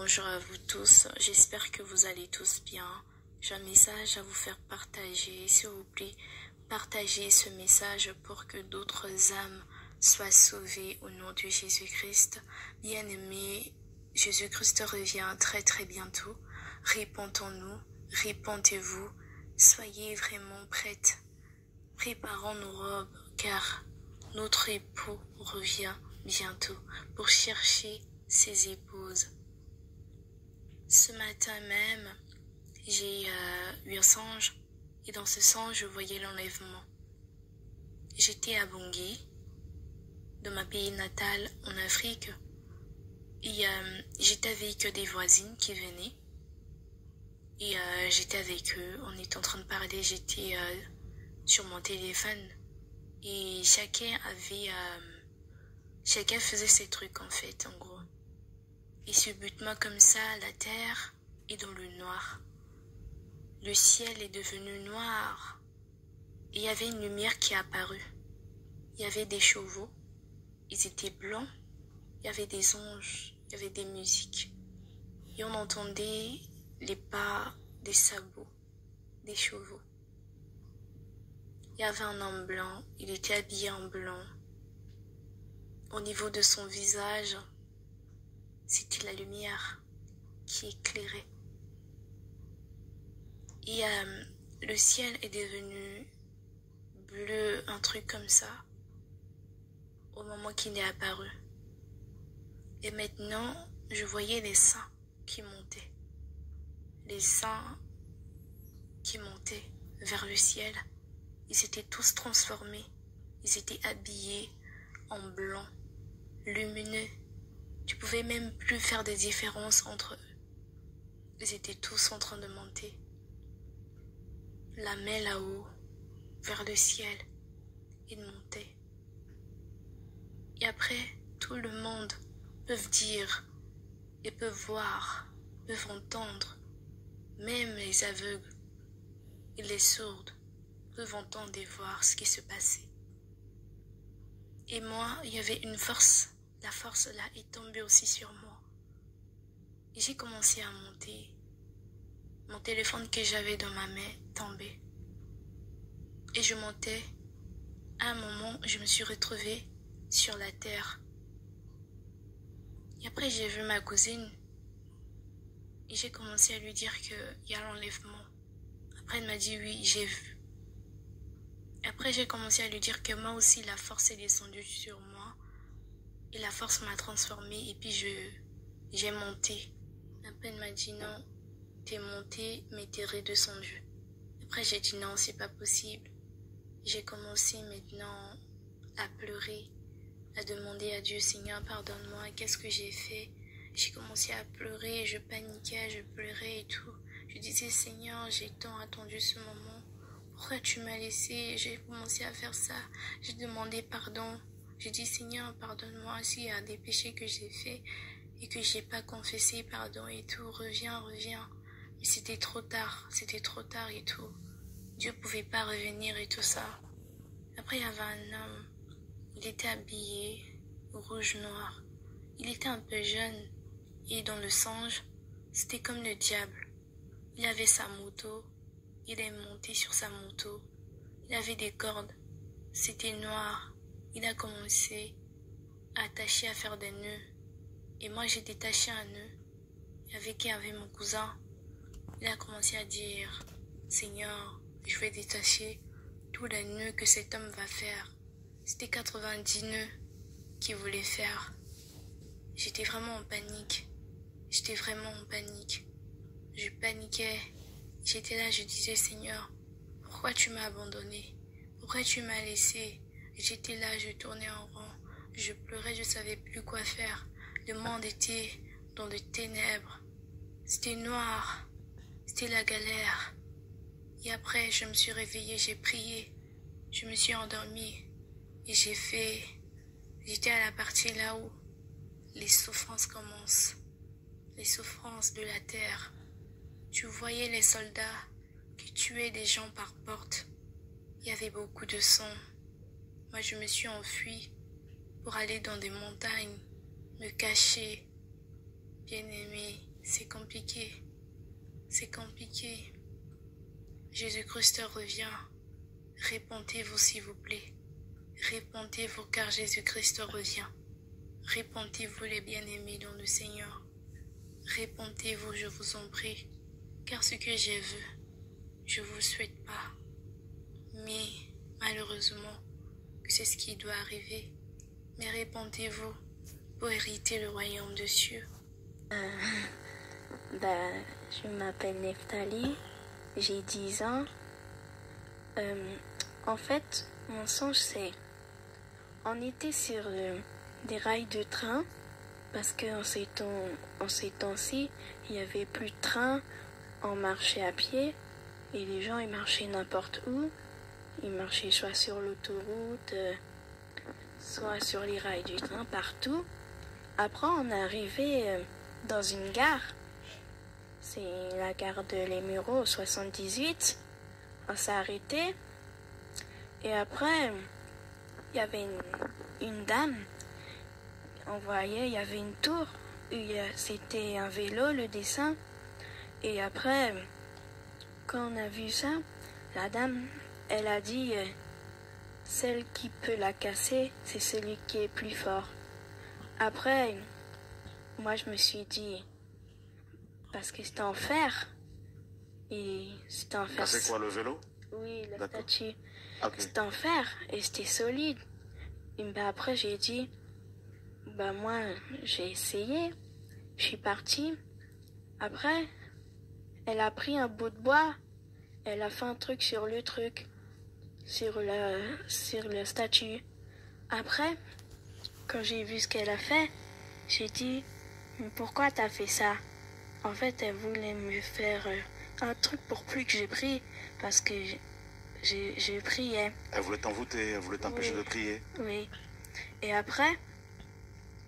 Bonjour à vous tous, j'espère que vous allez tous bien. J'ai un message à vous faire partager, s'il vous plaît, partagez ce message pour que d'autres âmes soient sauvées au nom de Jésus-Christ. Bien-aimés, Jésus-Christ revient très très bientôt. Répentons-nous, répentez-vous, soyez vraiment prêtes. Préparons nos robes car notre époux revient bientôt pour chercher ses épouses. Ce matin même, j'ai eu un songe et dans ce songe, je voyais l'enlèvement. J'étais à Bangui, dans ma pays natal en Afrique, et j'étais avec des voisines qui venaient et j'étais avec eux, on était en train de parler, j'étais sur mon téléphone et chacun faisait ses trucs en fait, en gros. Et subitement comme ça, la terre est dans le noir. Le ciel est devenu noir. Et il y avait une lumière qui est apparue. Il y avait des chevaux. Ils étaient blancs. Il y avait des anges. Il y avait des musiques. Et on entendait les pas des sabots des chevaux. Il y avait un homme blanc. Il était habillé en blanc. Au niveau de son visage, c'était la lumière qui éclairait. Et le ciel est devenu bleu, un truc comme ça, au moment qu'il est apparu. Et maintenant, je voyais les saints qui montaient. Les saints qui montaient vers le ciel. Ils étaient tous transformés. Ils étaient habillés en blanc, lumineux. Tu pouvais même plus faire des différences entre eux. Ils étaient tous en train de monter. La main là-haut, vers le ciel, ils montaient. Et après, tout le monde peut dire et peut voir, peuvent entendre. Même les aveugles et les sourds peuvent entendre et voir ce qui se passait. Et moi, il y avait une force. La force là est tombée aussi sur moi. Et j'ai commencé à monter. Mon téléphone que j'avais dans ma main tombait. Et je montais. À un moment, je me suis retrouvée sur la terre. Et après, j'ai vu ma cousine. Et j'ai commencé à lui dire qu'il y a l'enlèvement. Après, elle m'a dit oui, j'ai vu. Après, j'ai commencé à lui dire que moi aussi, la force est descendue sur moi. Et la force m'a transformée. Et puis, j'ai monté. Après, elle m'a dit non, t'es monté, mais t'es redescendu. Après, j'ai dit non, c'est pas possible. J'ai commencé maintenant à pleurer, à demander à Dieu, Seigneur, pardonne-moi, qu'est-ce que j'ai fait? J'ai commencé à pleurer, je paniquais, je pleurais et tout. Je disais, Seigneur, j'ai tant attendu ce moment. Pourquoi tu m'as laissé? J'ai commencé à faire ça. J'ai demandé pardon. J'ai dit, Seigneur, pardonne-moi s'il y a des péchés que j'ai faits et que j'ai pas confessé, pardon et tout. Reviens. Mais c'était trop tard et tout. Dieu pouvait pas revenir et tout ça. Après, il y avait un homme. Il était habillé rouge-noir. Il était un peu jeune. Et dans le songe, c'était comme le diable. Il avait sa moto. Il est monté sur sa moto. Il avait des cordes. C'était noir. Il a commencé à attacher, à faire des nœuds. Et moi, j'ai détaché un nœud. Avec qui avait mon cousin. Il a commencé à dire, Seigneur, je vais détacher tous les nœuds que cet homme va faire. C'était 90 nœuds qu'il voulait faire. J'étais vraiment en panique. Je paniquais. J'étais là, je disais, Seigneur, pourquoi tu m'as abandonné? Pourquoi tu m'as laissé? J'étais là, je tournais en rond. Je pleurais, je savais plus quoi faire. Le monde était dans les ténèbres. C'était noir. C'était la galère. Et après, je me suis réveillée, j'ai prié. Je me suis endormie. Et j'étais à la partie là où les souffrances commencent. Les souffrances de la terre. Tu voyais les soldats qui tuaient des gens par porte. Il y avait beaucoup de sang. Moi, je me suis enfuie pour aller dans des montagnes, me cacher. Bien-aimé, C'est compliqué. C'est compliqué. Jésus-Christ revient. Répondez-vous s'il vous plaît. Répondez-vous car Jésus-Christ revient. Répondez-vous les bien-aimés dans le Seigneur. Répondez-vous, je vous en prie. Car ce que j'ai vu, je ne vous souhaite pas. Mais malheureusement, c'est ce qui doit arriver. Mais répondez-vous pour hériter le royaume de cieux. Je m'appelle Neftali, j'ai 10 ans. En fait, mon songe c'est, on était sur des rails de train parce qu'en ces temps-ci, il n'y avait plus de train, on marchait à pied et les gens ils marchaient n'importe où. Ils marchaient soit sur l'autoroute, soit sur les rails du train, partout. Après, on est arrivé dans une gare. C'est la gare de Les Mureaux, 78. On s'est arrêté. Et après, il y avait une dame. On voyait, il y avait une tour. C'était un vélo, le dessin. Et après, quand on a vu ça, la dame, elle a dit, celle qui peut la casser, c'est celui qui est plus fort. Après, moi je me suis dit, parce que c'était en fer, et c'était en fer. Ah, c'est quoi, le vélo? Oui, la D'accord. statue. Okay. C'était en fer, et c'était solide. Et après j'ai dit, moi j'ai essayé, je suis partie. Après, elle a pris un bout de bois, elle a fait un truc sur le truc, sur le statue. Après, quand j'ai vu ce qu'elle a fait, j'ai dit, mais pourquoi t'as fait ça? En fait, elle voulait me faire un truc pour plus que j'ai pris, parce que j'ai prié. Elle voulait t'envoûter, elle voulait t'empêcher de prier. Oui. Et après,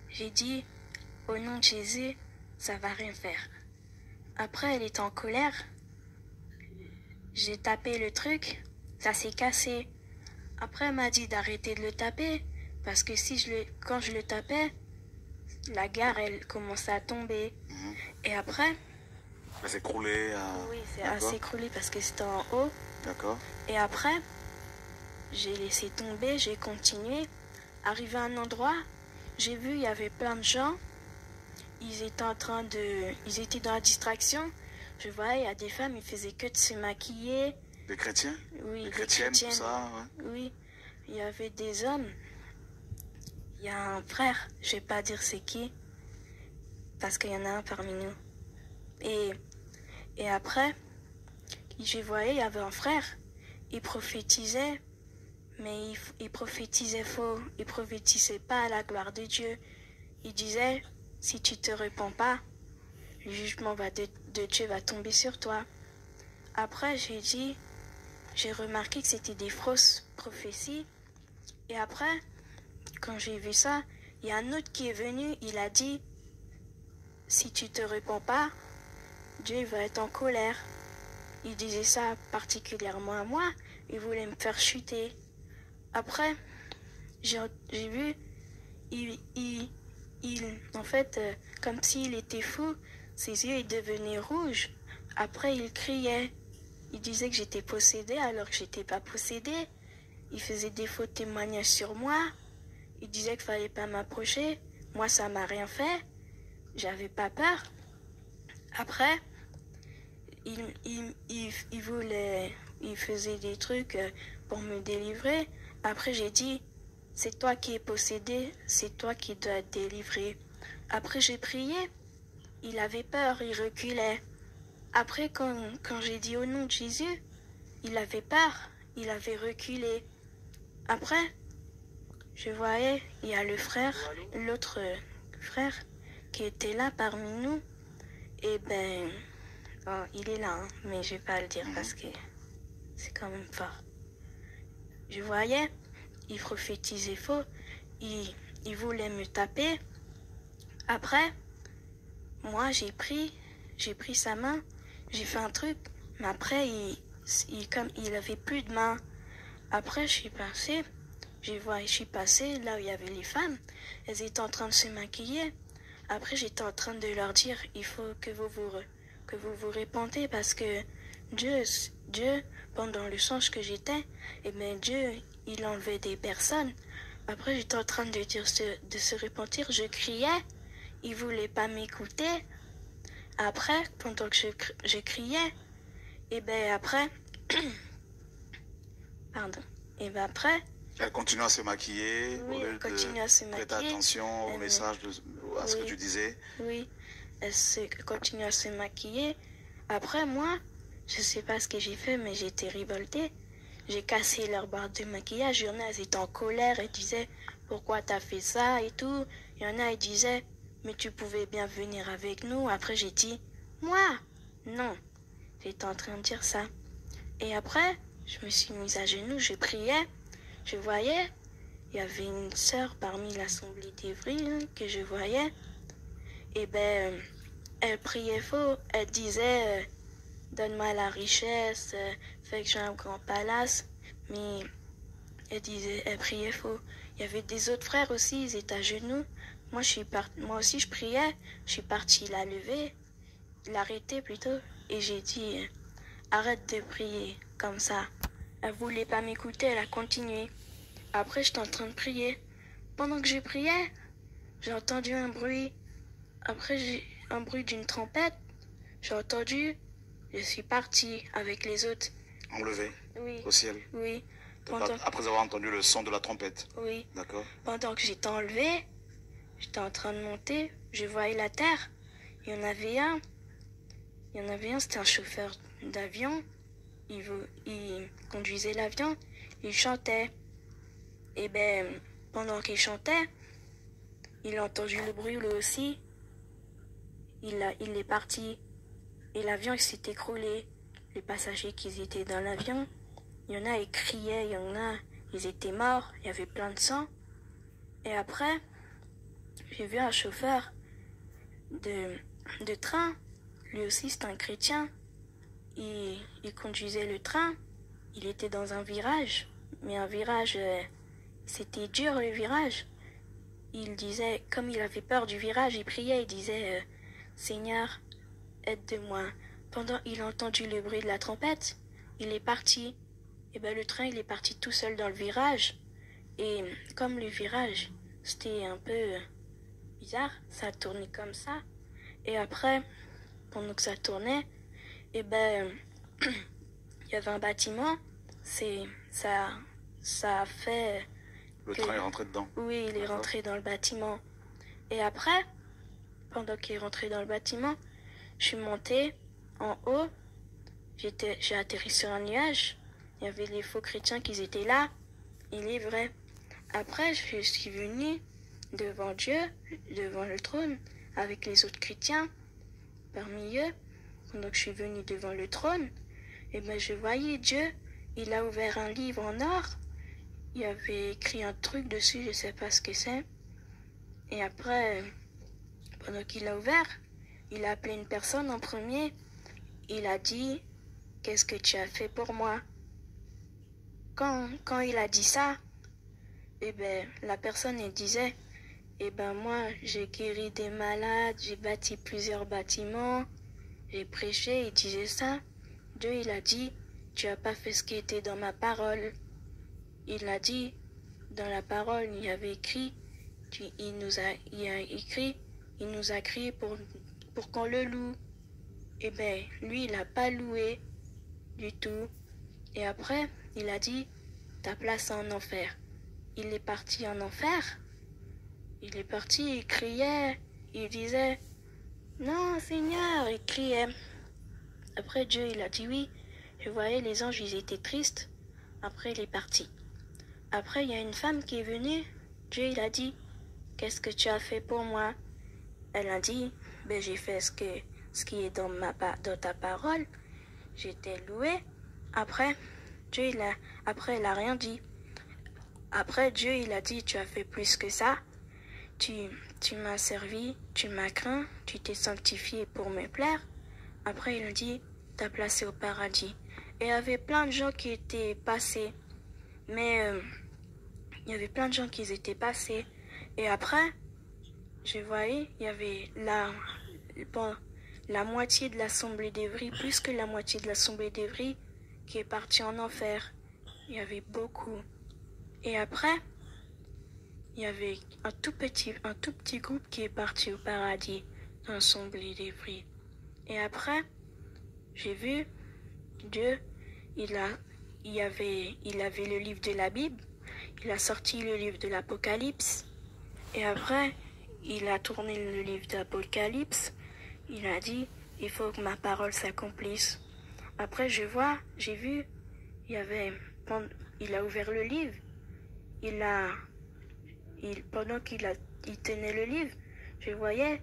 j'ai dit, au nom de Jésus, ça va rien faire. Après, elle était en colère. J'ai tapé le truc, ça s'est cassé. Après, elle m'a dit d'arrêter de le taper, parce que quand je le tapais, la gare, elle commençait à tomber. Et après... Elle s'est écroulée. Oui, elle s'est écroulée parce que c'était en haut. D'accord. Et après, j'ai laissé tomber, j'ai continué. Arrivé à un endroit, j'ai vu, il y avait plein de gens. Ils étaient dans la distraction. Je voyais, il y a des femmes, ils faisaient que de se maquiller. Des chrétiens? Oui, des chrétiennes, tout ça, ouais. Oui, il y avait des hommes. Il y a un frère, je vais pas dire c'est qui, parce qu'il y en a un parmi nous. Et après, je voyais, il y avait un frère, il prophétisait, mais il prophétisait faux. Il prophétisait pas à la gloire de Dieu. Il disait, si tu te repens pas, le jugement de Dieu va tomber sur toi. Après, j'ai remarqué que c'était des fausses prophéties. Et après, quand j'ai vu ça, il y a un autre qui est venu, il a dit, si tu te repens pas, Dieu va être en colère. Il disait ça particulièrement à moi, il voulait me faire chuter. Après, j'ai vu, en fait, comme s'il était fou, ses yeux devenaient rouges. Après, il criait. Il disait que j'étais possédée alors que j'étais pas possédée. Il faisait des faux témoignages sur moi. Il disait qu'il fallait pas m'approcher. Moi, ça m'a rien fait. J'avais pas peur. Après, il faisait des trucs pour me délivrer. Après, j'ai dit, c'est toi qui es possédé, c'est toi qui dois être délivré. Après, j'ai prié. Il avait peur, il reculait. Après, quand j'ai dit au nom de Jésus, il avait peur, il avait reculé. Après, je voyais, il y a l'autre frère qui était là parmi nous. Et il est là, hein, mais je vais pas le dire parce que c'est quand même fort. Je voyais, il prophétisait faux, il voulait me taper. Après, moi j'ai pris sa main, j'ai fait un truc, mais après comme il avait plus de main. Après je suis passée là où il y avait les femmes, elles étaient en train de se maquiller. après j'étais en train de leur dire, il faut que que vous vous répentez parce que Dieu, pendant le songe que j'étais, eh bien Dieu, il enlevait des personnes. Après j'étais en train de dire de se repentir, je criais, il voulait pas m'écouter. Après, pendant que je criais, et ben après, pardon, et ben après, elle continue à se maquiller, oui, au lieu elle continue à se de prêter maquiller. attention au message, à ce que Oui. tu disais. Oui, elle continue à se maquiller. Après, moi, je sais pas ce que j'ai fait, mais j'étais révoltée. J'ai cassé leur barre de maquillage. Il y en a, elles étaient en colère et disaient, pourquoi t'as fait ça et tout. Il y en a, ils disaient, mais tu pouvais bien venir avec nous. Après, j'ai dit, moi, non. J'étais en train de dire ça. Et après, je me suis mise à genoux, je priais. Je voyais, il y avait une sœur parmi l'assemblée d'Évry que je voyais. Et ben, elle priait faux. Elle disait, donne-moi la richesse, fais que j'ai un grand palace. Mais elle priait faux. Il y avait des autres frères aussi, ils étaient à genoux. Moi aussi, je priais. Je suis partie la lever, l'arrêter plutôt. Et j'ai dit, arrête de prier comme ça. Elle voulait pas m'écouter, elle a continué. Après, j'étais en train de prier. Pendant que je priais, j'ai entendu un bruit. Après, j'ai un bruit d'une trompette. J'ai entendu. Je suis partie avec les autres. Enlevé Oui. au ciel. Oui. Après avoir entendu le son de la trompette. Oui. D'accord. Pendant que j'étais enlevée, j'étais en train de monter. Je voyais la terre. Il y en avait un. C'était un chauffeur d'avion. Il conduisait l'avion. Il chantait. Et ben, pendant qu'il chantait, il a entendu le bruit lui aussi. Il est parti. Et l'avion s'est écroulé. Les passagers qui étaient dans l'avion, il y en a, ils criaient, il y en a, ils étaient morts, il y avait plein de sang. Et après, j'ai vu un chauffeur de train. Lui aussi, c'est un chrétien. Il conduisait le train. Il était dans un virage. Mais un virage, c'était dur le virage. Il disait, comme il avait peur du virage, il priait, il disait, Seigneur, aide-moi. Pendant il a entendu le bruit de la trompette, il est parti. Et ben le train, il est parti tout seul dans le virage. Et comme le virage, c'était un peu bizarre, ça tournait comme ça. Et après, pendant que ça tournait, et ben il y avait un bâtiment. Ça a fait. Le train est rentré dedans. Oui, il est rentré dans le bâtiment. Et après, pendant qu'il est rentré dans le bâtiment, je suis montée en haut. J'ai atterri sur un nuage. Il y avait les faux chrétiens qui étaient là. Il est vrai. Après, je suis venue devant Dieu, devant le trône, avec les autres chrétiens parmi eux. Donc, je suis venue devant le trône. Et ben, je voyais Dieu. Il a ouvert un livre en or. Il avait écrit un truc dessus, je sais pas ce que c'est. Et après, pendant qu'il a ouvert, il a appelé une personne en premier. Il a dit, qu'est-ce que tu as fait pour moi? Quand il a dit ça, eh ben, la personne, elle disait, eh ben, moi, j'ai guéri des malades, j'ai bâti plusieurs bâtiments, j'ai prêché, il disait ça. Dieu, il a dit, tu as pas fait ce qui était dans ma parole. Il a dit, dans la parole, il y avait écrit, il nous a crié pour qu'on le loue. Eh ben, lui, il n'a pas loué du tout. Et après, il a dit, ta place en enfer. Il est parti en enfer. Il est parti, il criait, il disait, non, Seigneur, il criait. Après, Dieu, il a dit oui. Je voyais les anges, ils étaient tristes. Après, il est parti. Après, il y a une femme qui est venue. Dieu, il a dit, qu'est-ce que tu as fait pour moi? Elle a dit, ben, j'ai fait ce qui est dans ta parole. J'étais louée. Après, elle a rien dit. Après, Dieu, il a dit, tu as fait plus que ça. Tu m'as servi, tu m'as craint, tu t'es sanctifié pour me plaire. Après, il a dit, t'as placé au paradis. Et il y avait plein de gens qui étaient passés. Mais il y avait plein de gens qui étaient passés. Et après, je voyais, il y avait la moitié de l'assemblée d'Evry, plus que la moitié de l'assemblée d'Evry, qui est partie en enfer. Il y avait beaucoup. Et après, il y avait un tout petit groupe qui est parti au paradis, dans l'assemblée d'Evry. Et après, j'ai vu Dieu, il avait le livre de la Bible, il a sorti le livre de l'Apocalypse, et après, il a tourné le livre d'Apocalypse, il a dit, il faut que ma parole s'accomplisse. Après, j'ai vu, il a ouvert le livre, pendant qu'il tenait le livre, je voyais,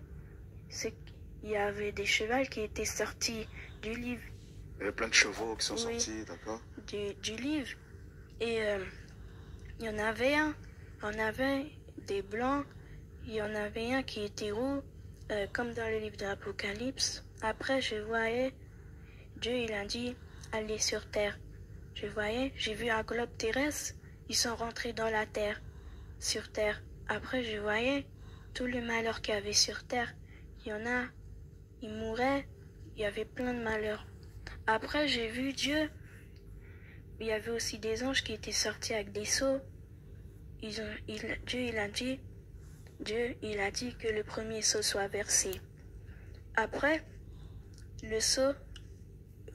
il y avait des chevals qui étaient sortis du livre. Il y avait plein de chevaux qui sont sortis, d'accord? Du livre. Et il y en avait des blancs, il y en avait un qui était roux, comme dans le livre de l'Apocalypse. Après, je voyais, Dieu, il a dit, allez sur terre. J'ai vu un globe terrestre, ils sont rentrés dans la terre, sur terre. Après, je voyais tout le malheur qu'il y avait sur terre. Il y en a, ils mouraient, il y avait plein de malheurs. Après, j'ai vu Dieu. Il y avait aussi des anges qui étaient sortis avec des seaux. Dieu, il a dit que le premier seau soit versé. Après, le seau,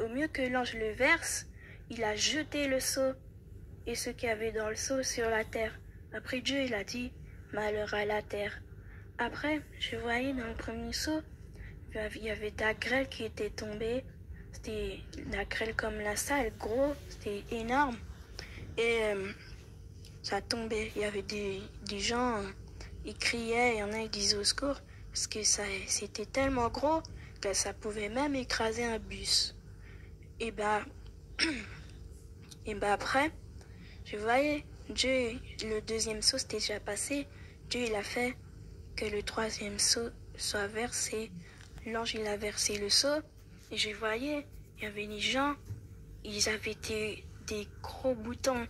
au mieux que l'ange le verse, il a jeté le seau et ce qu'il y avait dans le seau sur la terre. Après, Dieu, il a dit, malheur à la terre. Après, je voyais dans le premier seau, il y avait de la grêle qui était tombée. C'était la grêle comme la salle, gros, c'était énorme. Et ça tombait. Il y avait des gens, ils criaient, il y en a qui disaient au secours, parce que c'était tellement gros que ça pouvait même écraser un bus. Et après, je voyais, Dieu, le deuxième seau, c'était déjà passé. Dieu, il a fait que le troisième seau soit versé. L'ange, il a versé le seau. Et je voyais, il y avait des gens, ils avaient des gros boutons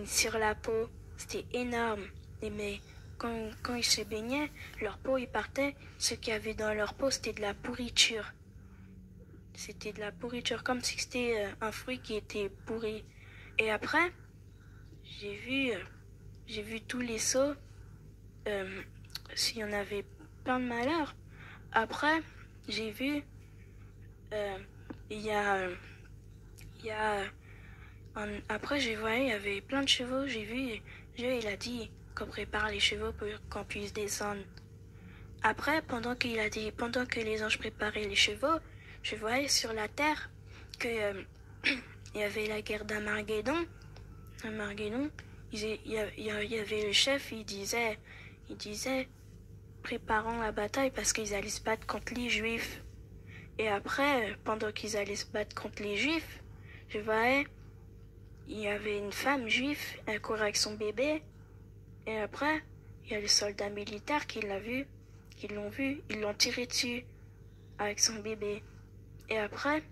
sur la peau. C'était énorme. Mais quand ils se baignaient, leur peau, ils partait. Ce qu'il y avait dans leur peau, c'était de la pourriture. C'était de la pourriture, comme si c'était un fruit qui était pourri. Et après, j'ai vu tous les seaux. S'il y en avait plein de malheurs. Après, j'ai vu... après, je voyais, il y avait plein de chevaux. J'ai vu, Dieu, il a dit qu'on prépare les chevaux pour qu'on puisse descendre. Après, pendant que les anges préparaient les chevaux, je voyais sur la terre que il y avait la guerre d'Armageddon. Il y avait le chef, il disait, préparons la bataille parce qu'ils allaient se battre contre les Juifs. Et après, pendant qu'ils allaient se battre contre les Juifs, je voyais, il y avait une femme juive, elle courait avec son bébé. Et après, il y a les soldats militaires qui l'ont vu, ils l'ont tiré dessus avec son bébé. Et après,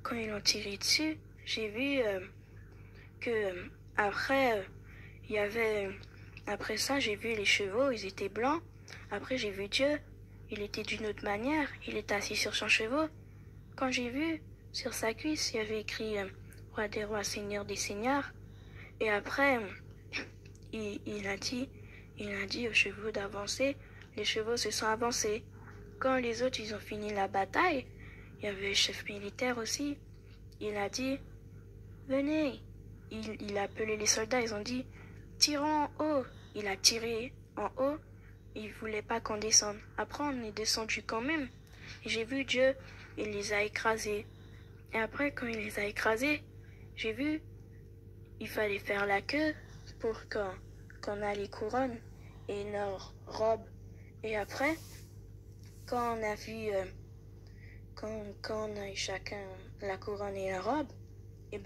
quand ils l'ont tiré dessus, j'ai vu que après, après ça, j'ai vu les chevaux, ils étaient blancs. Après, j'ai vu Dieu. Il était d'une autre manière, il était assis sur son cheval. Quand j'ai vu, sur sa cuisse, il y avait écrit Roi des rois, Seigneur des seigneurs. Et après, il a dit aux chevaux d'avancer. Les chevaux se sont avancés. Quand les autres, ils ont fini la bataille, il y avait le chef militaire aussi. Il a dit, venez. Il a appelé les soldats, ils ont dit, tirons en haut. Il a tiré en haut. Il voulait pas qu'on descende. Après, on est descendu quand même. Et j'ai vu Dieu, il les a écrasés. Et après, quand il les a écrasés, j'ai vu, il fallait faire la queue pour qu'on a les couronnes et leurs robes. Et après, quand on a vu, quand on a eu chacun la couronne et la robe, et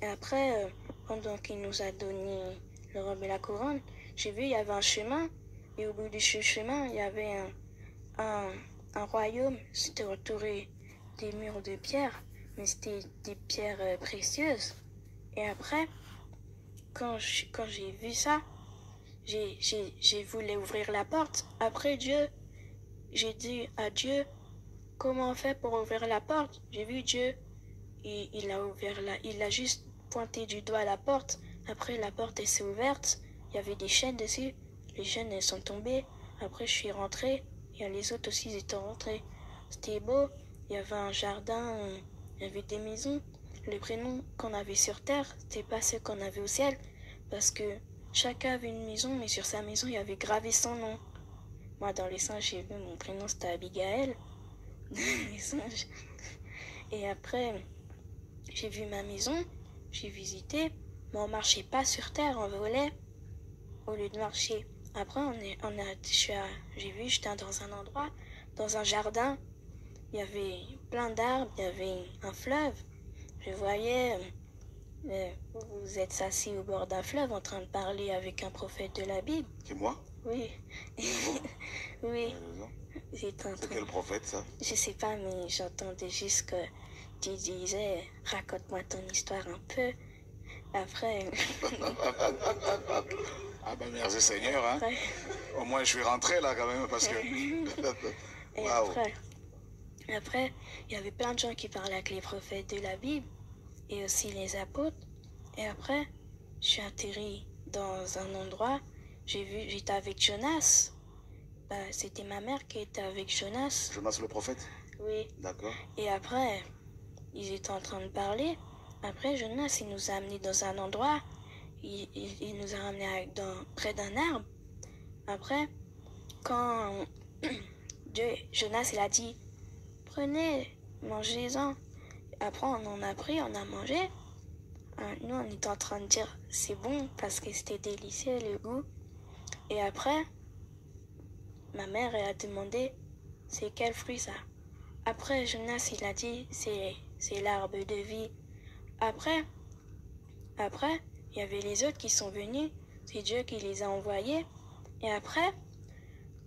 après, pendant qu'il nous a donné le robe et la couronne, j'ai vu, il y avait un chemin, et au bout de ce chemin, il y avait un royaume. C'était entouré des murs de pierre, mais c'était des pierres précieuses. Et après, quand j'ai vu ça, j'ai voulu ouvrir la porte. Après j'ai dit à Dieu, comment on fait pour ouvrir la porte? J'ai vu Dieu, il a juste pointé du doigt à la porte. Après, la porte elle s'est ouverte. Il y avait des chaînes dessus. Les chaînes elles sont tombées. Après, je suis rentrée. Et les autres aussi ils étaient rentrés. C'était beau. Il y avait un jardin. Il y avait des maisons. Les prénoms qu'on avait sur terre, c'était pas ceux qu'on avait au ciel. Parce que chacun avait une maison, mais sur sa maison, il y avait gravé son nom. Moi, dans les singes, j'ai vu mon prénom, c'était Abigail. Dans les singes. Et après, j'ai vu ma maison, j'ai visité, mais on marchait pas sur terre, on volait au lieu de marcher. Après, j'ai vu, j'étais dans un endroit, dans un jardin, il y avait plein d'arbres, il y avait un fleuve. Je voyais, vous êtes assis au bord d'un fleuve en train de parler avec un prophète de la Bible. C'est moi? Oui. Oui. C'est quel prophète, ça? Je sais pas, mais j'entendais juste que tu disais, raconte-moi ton histoire un peu. Après... Ah ben merci Seigneur, hein. Après... Au moins je suis rentré là quand même parce que... Et wow. après, il y avait plein de gens qui parlaient avec les prophètes de la Bible et aussi les apôtres. Et après, je suis atterri dans un endroit, j'étais avec Jonas. C'était ma mère qui était avec Jonas. Jonas le prophète? Oui. D'accord. Et après, ils étaient en train de parler. Après, Jonas, il nous a amenés dans un endroit. Il nous a ramenés près d'un arbre. Après, quand Jonas, il a dit, prenez, mangez-en. Après, on en a pris, on a mangé. Nous, on était en train de dire, c'est bon, parce que c'était délicieux, le goût. Et après, ma mère, elle a demandé, c'est quel fruit ça? Après, Jonas, il a dit, c'est l'arbre de vie. Après, il y avait les autres qui sont venus. C'est Dieu qui les a envoyés. Et après,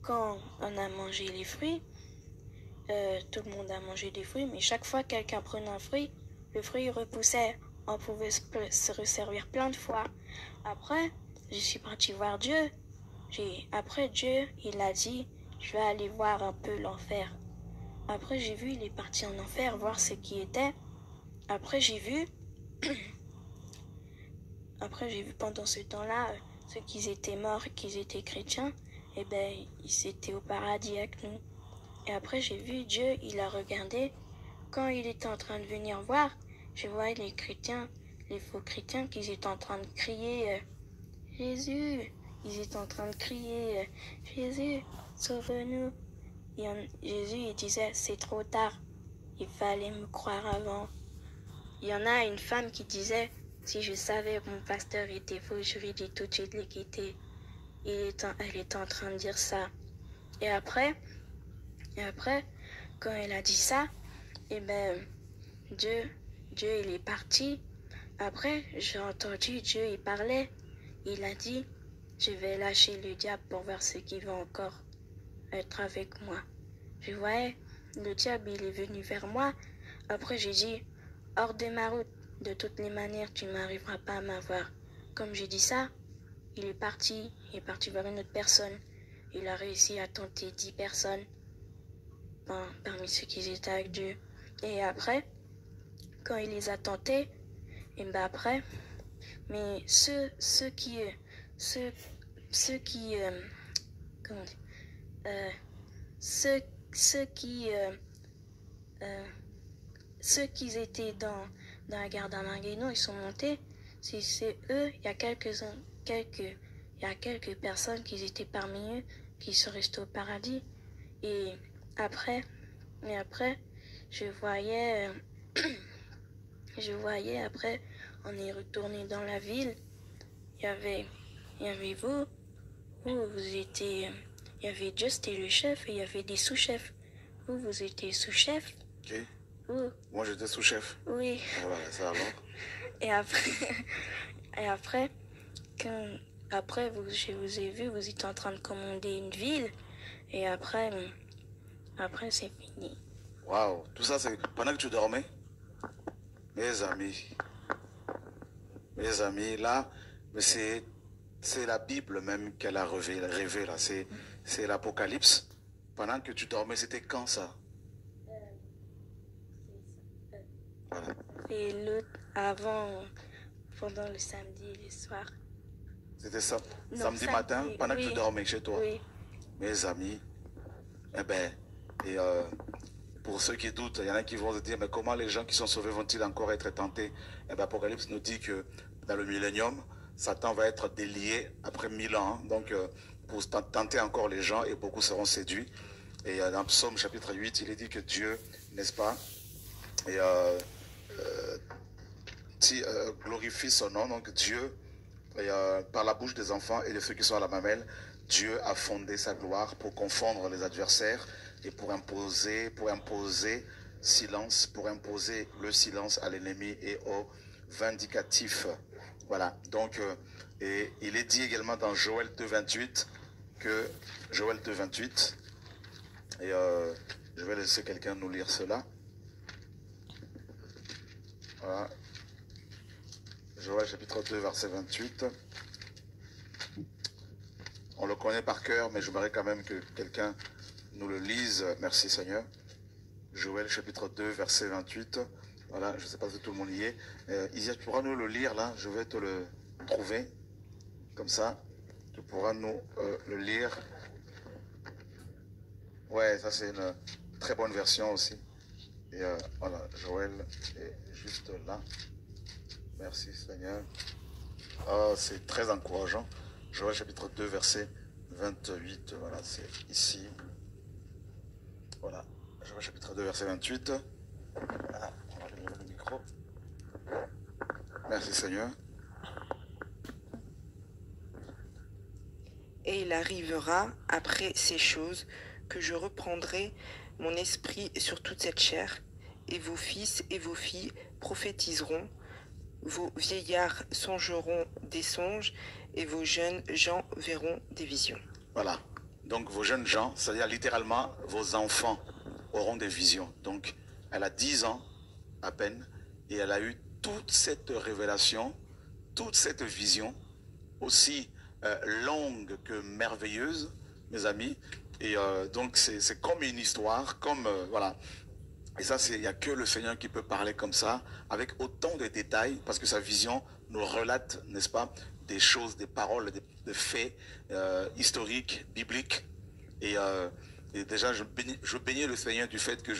quand on a mangé les fruits, tout le monde a mangé des fruits, mais chaque fois que quelqu'un prenait un fruit, le fruit repoussait. On pouvait se resservir plein de fois. Après, je suis partie voir Dieu. Après, Dieu, il a dit, je vais aller voir un peu l'enfer. Après, j'ai vu, il est parti en enfer voir ce qui était. Après, j'ai vu pendant ce temps-là, ceux qui étaient morts et qui étaient chrétiens, eh ben, ils étaient au paradis avec nous. Et après, j'ai vu Dieu, il a regardé. Quand il était en train de venir voir, je voyais les chrétiens, les faux chrétiens, qui étaient en train de crier Jésus. Ils étaient en train de crier Jésus, sauve-nous. Jésus, il disait, c'est trop tard. Il fallait me croire avant. Il y en a une femme qui disait, si je savais que mon pasteur était faux, j'aurais dit tout de suite le quitter. Elle était en train de dire ça. Et après, quand elle a dit ça, eh ben, Dieu, il est parti. Après, j'ai entendu Dieu, il parlait. Il a dit, je vais lâcher le diable pour voir ce qui va encore être avec moi. Je voyais, le diable, il est venu vers moi. Après, j'ai dit, hors de ma route, de toutes les manières, tu n'arriveras pas à m'avoir. Comme j'ai dit ça, il est parti vers une autre personne. Il a réussi à tenter 10 personnes parmi ceux qui étaient avec Dieu. Et après, quand il les a tentés, et ben après, mais ceux qui étaient dans la gare d'Armageddon, ils sont montés. C'est eux, il y a quelques personnes qui étaient parmi eux, qui sont restés au paradis. Et après, je voyais après, on est retourné dans la ville. Il y avait vous étiez, il y avait Dieu, c'était le chef, et il y avait des sous-chefs. Vous étiez sous-chef. Ok. Moi, j'étais sous-chef. Oui. Ah, voilà, ça alors. Et après, je vous ai vu, vous étiez en train de commander une ville. Et après c'est fini. Waouh, tout ça, c'est pendant que tu dormais? Mes amis, là, Mais c'est la Bible même qu'elle a rêvé là. C'est l'Apocalypse. Pendant que tu dormais, c'était quand ça? Voilà. Et l'autre avant, pendant le samedi et le soir. C'était ça. Non, Samedi matin, pendant oui. que tu dormais chez toi. Oui. Mes amis, eh ben, et pour ceux qui doutent, il y en a qui vont se dire, mais comment les gens qui sont sauvés vont-ils encore être tentés? Eh ben, Apocalypse nous dit que dans le millénium, Satan va être délié après 1000 ans. Hein. Donc, pour tenter encore les gens, et beaucoup seront séduits. Et dans Psaume chapitre 8, il est dit que Dieu, n'est-ce pas, et, glorifie son nom. Donc Dieu, et, par la bouche des enfants et de ceux qui sont à la mamelle, Dieu a fondé sa gloire pour confondre les adversaires et pour imposer silence, pour imposer le silence à l'ennemi et aux vindicatifs. Voilà, donc, et il est dit également dans Joël 2,28 que Joël 2,28, et je vais laisser quelqu'un nous lire cela. Voilà. Joël chapitre 2, verset 28. On le connaît par cœur, mais j'aimerais quand même que quelqu'un nous le lise. Merci Seigneur. Joël chapitre 2, verset 28. Voilà, je ne sais pas si tout le monde y est. Isia, tu pourras nous le lire là. Je vais te le trouver. Comme ça, tu pourras nous le lire. Ouais, ça c'est une très bonne version aussi. Et voilà, Joël est juste là. Merci Seigneur. Oh, c'est très encourageant. Joël chapitre 2, verset 28. Voilà, c'est ici. Voilà. Joël chapitre 2, verset 28. Ah, on va lever le micro. Merci Seigneur. Et il arrivera après ces choses que je reprendrai mon esprit sur toute cette chair, et vos fils et vos filles prophétiseront, vos vieillards songeront des songes, et vos jeunes gens verront des visions. Voilà. Donc vos jeunes gens, c'est-à-dire littéralement vos enfants auront des visions. Donc elle a 10 ans à peine, et elle a eu toute cette révélation, toute cette vision, aussi longue que merveilleuse, mes amis. Et donc c'est comme une histoire, comme voilà. Et ça, il n'y a que le Seigneur qui peut parler comme ça, avec autant de détails, parce que sa vision nous relate, n'est-ce pas, des choses, des paroles, des faits historiques, bibliques. Et déjà, je bénis le Seigneur du fait que